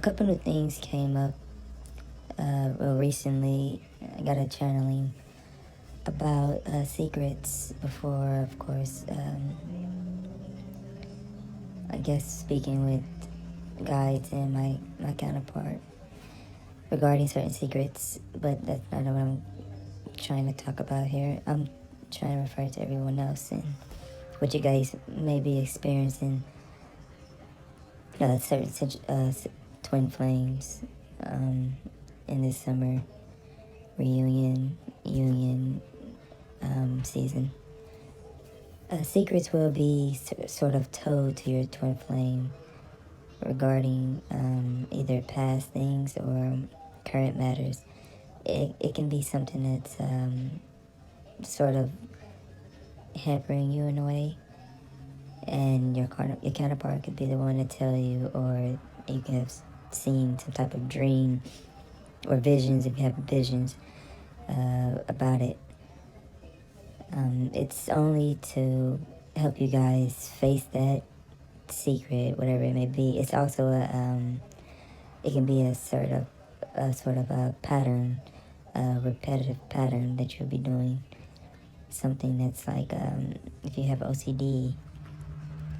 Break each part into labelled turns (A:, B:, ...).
A: couple of things came up real recently. I got a channeling about secrets before, of course, I guess speaking with guides and my counterpart regarding certain secrets, but that's not what I'm trying to talk about here. I'm trying to refer to everyone else and what you guys may be experiencing. Certain twin flames in this summer union season. Secrets will be sort of told to your twin flame regarding either past things or current matters. It can be something that's sort of hampering you in a way, and your counterpart could be the one to tell you, or you can have seen some type of dream or visions if you have visions about it. It's only to help you guys face that secret, whatever it may be. It's also it can be a sort of a pattern, a repetitive pattern that you'll be doing. Something that's like, if you have OCD,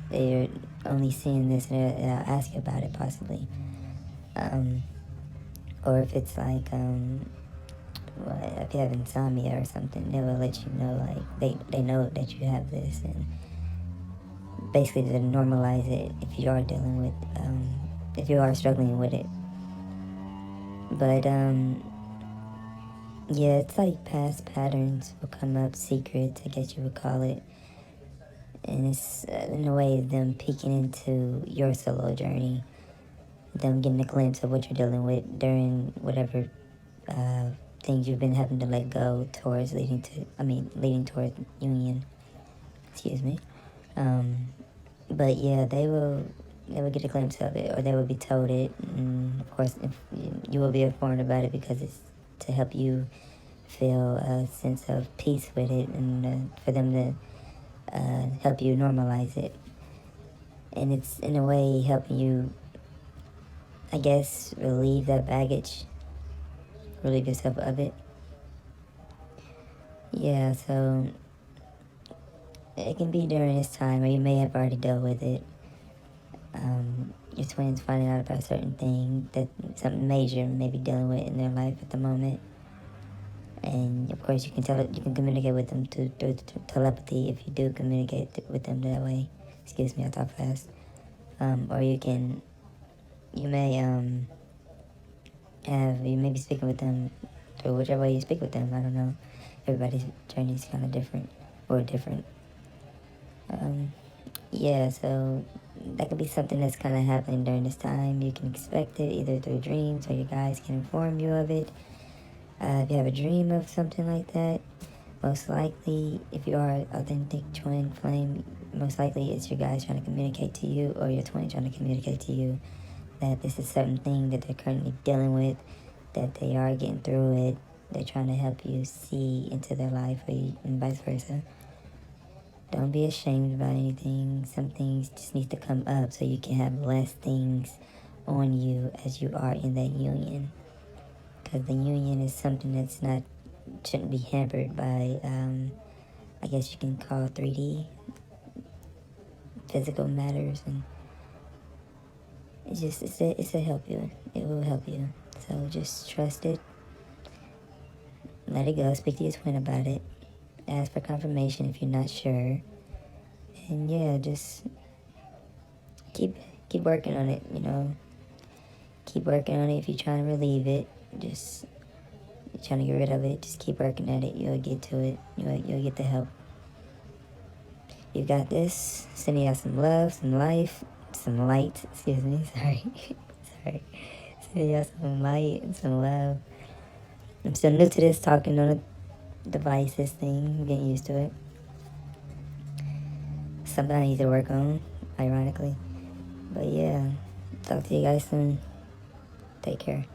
A: they're only seeing this and they'll ask you about it possibly. Or if it's like, if you have insomnia or something, they will let you know, like, they know that you have this, and basically to normalize it if you are dealing with, if you are struggling with it. But, yeah, it's like past patterns will come up, secrets, I guess you would call it. And it's, in a way, them peeking into your solo journey, them getting a glimpse of what you're dealing with during whatever things you've been having to let go towards leading towards union. Excuse me. But yeah, they will get a glimpse of it, or they will be told it, and of course, if you will be informed about it, because it's to help you feel a sense of peace with it, and for them to help you normalize it. And it's in a way helping you, I guess, relieve that baggage, relieve yourself of it. Yeah, so it can be during this time, or you may have already dealt with it. Your twins finding out about a certain thing, that something major may be dealing with in their life at the moment. And of course, you can communicate with them through telepathy if you do communicate with them that way. Excuse me, I talk fast. Or you may be speaking with them through whichever way you speak with them. I don't know. Everybody's journey is kind of different, or different. Yeah, so that could be something that's kind of happening during this time. You can expect it either through dreams, or you guys can inform you of it. If you have a dream of something like that, most likely, if you are an authentic twin flame, most likely it's your guys trying to communicate to you, or your twin trying to communicate to you, that this is a certain thing that they're currently dealing with, that they are getting through it. They're trying to help you see into their life, and vice versa. Don't be ashamed about anything. Some things just need to come up so you can have less things on you as you are in that union. Because the union is something that's shouldn't be hampered by, I guess you can call 3D, physical matters, and it's to help you. It will help you. So just trust it. Let it go. Speak to your twin about it. Ask for confirmation if you're not sure. And yeah, just keep working on it, Keep working on it. If you're trying to relieve it, just trying to get rid of it, just keep working at it. You'll get to it. You'll get the help. You got this. Sending out some love, some life, some light. Excuse me. Sorry. Sending out some light and some love. I'm still new to this, talking on a device, this thing. I'm getting used to it. Something I need to work on, ironically. But yeah, talk to you guys soon. Take care.